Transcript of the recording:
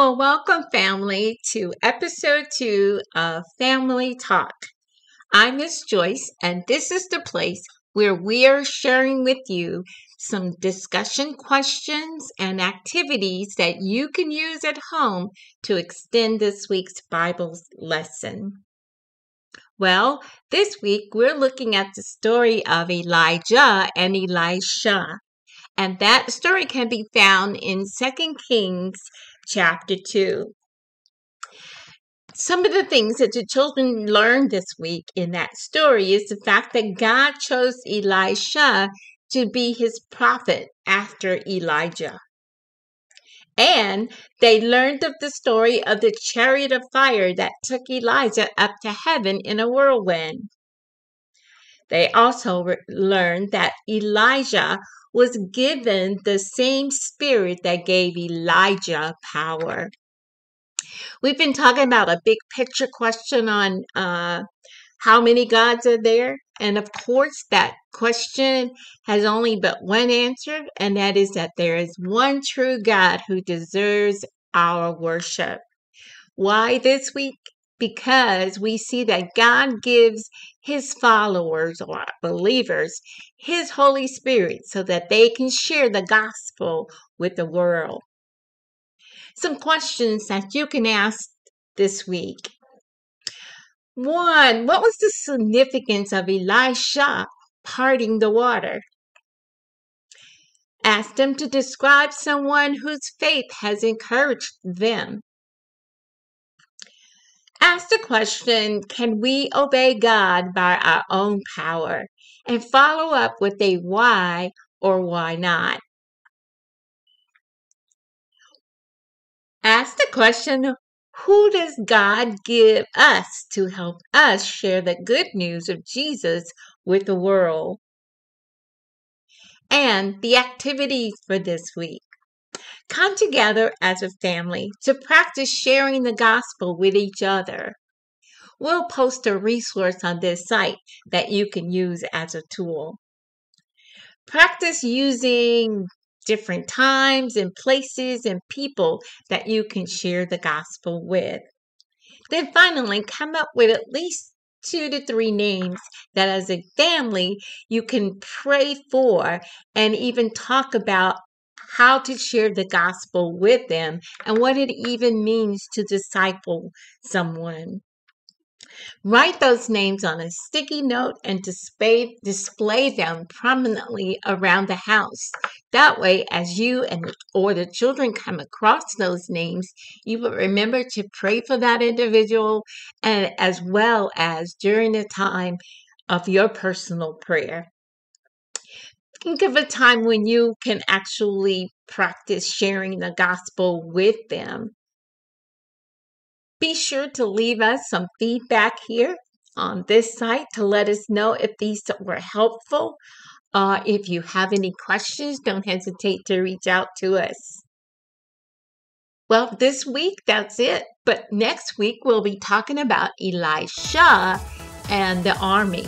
Well, welcome, family, to episode 2 of Family Talk. I'm Miss Joyce, and this is the place where we are sharing with you some discussion questions and activities that you can use at home to extend this week's Bible lesson. Well, this week we're looking at the story of Elijah and Elisha. And that story can be found in 2 Kings chapter 2. Some of the things that the children learned this week in that story is the fact that God chose Elisha to be his prophet after Elijah. And they learned of the story of the chariot of fire that took Elijah up to heaven in a whirlwind. They also learned that Elijah was given the same spirit that gave Elijah power. We've been talking about a big picture question on how many gods are there? And of course, that question has only but one answer, and that is that there is one true God who deserves our worship. Why this week? Because we see that God gives his followers or believers his Holy Spirit so that they can share the gospel with the world. Some questions that you can ask this week. 1, what was the significance of Elisha parting the water? Ask them to describe someone whose faith has encouraged them. Ask the question, can we obey God by our own power? And follow up with a why or why not. Ask the question, who does God give us to help us share the good news of Jesus with the world? And the activities for this week. Come together as a family to practice sharing the gospel with each other. We'll post a resource on this site that you can use as a tool. Practice using different times and places and people that you can share the gospel with. Then finally, come up with at least 2 to 3 names that as a family you can pray for and even talk about how to share the gospel with them and what it even means to disciple someone. Write those names on a sticky note and display them prominently around the house. That way, as you or the children come across those names, you will remember to pray for that individual, and as well as during the time of your personal prayer. Think of a time when you can actually practice sharing the gospel with them. Be sure to leave us some feedback here on this site to let us know if these were helpful. If you have any questions, don't hesitate to reach out to us. Well, this week, that's it. But next week, we'll be talking about Elisha and the army.